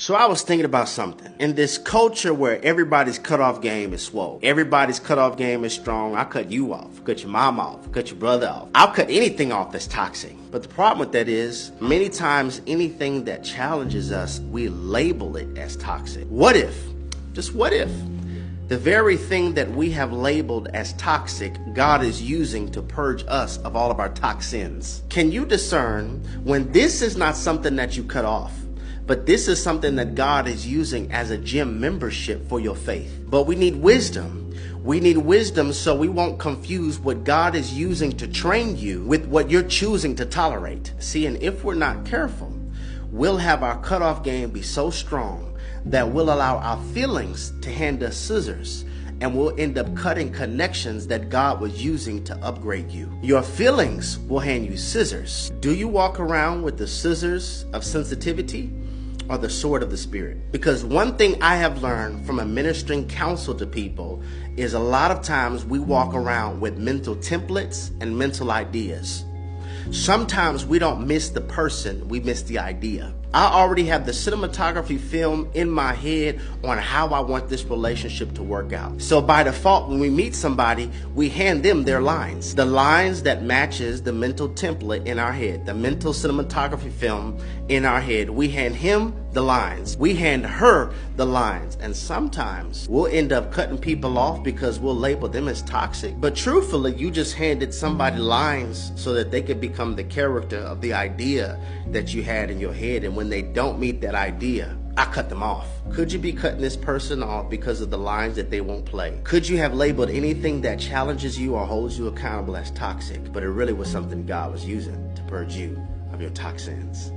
So I was thinking about something. In this culture where everybody's cutoff game is swole, everybody's cutoff game is strong, I cut you off, cut your mom off, cut your brother off. I'll cut anything off that's toxic. But the problem with that is, many times anything that challenges us, we label it as toxic. What if, just what if, the very thing that we have labeled as toxic, God is using to purge us of all of our toxins? Can you discern when this is not something that you cut off, but this is something that God is using as a gym membership for your faith? But we need wisdom. We need wisdom so we won't confuse what God is using to train you with what you're choosing to tolerate. See, and if we're not careful, we'll have our cutoff game be so strong that we'll allow our feelings to hand us scissors, and we'll end up cutting connections that God was using to upgrade you. Your feelings will hand you scissors. Do you walk around with the scissors of sensitivity or the sword of the Spirit? Because one thing I have learned from administering counsel to people is a lot of times we walk around with mental templates and mental ideas. Sometimes we don't miss the person, we miss the idea. I already have the cinematography film in my head on how I want this relationship to work out. So by default, when we meet somebody, we hand them their lines. The lines that matches the mental template in our head, the mental cinematography film in our head. We hand him the lines. We hand her the lines. And sometimes we'll end up cutting people off because we'll label them as toxic. But truthfully, you just handed somebody lines so that they could become the character of the idea that you had in your head. And when they don't meet that idea, I cut them off. Could you be cutting this person off because of the lines that they won't play? Could you have labeled anything that challenges you or holds you accountable as toxic, but it really was something God was using to purge you of your toxins?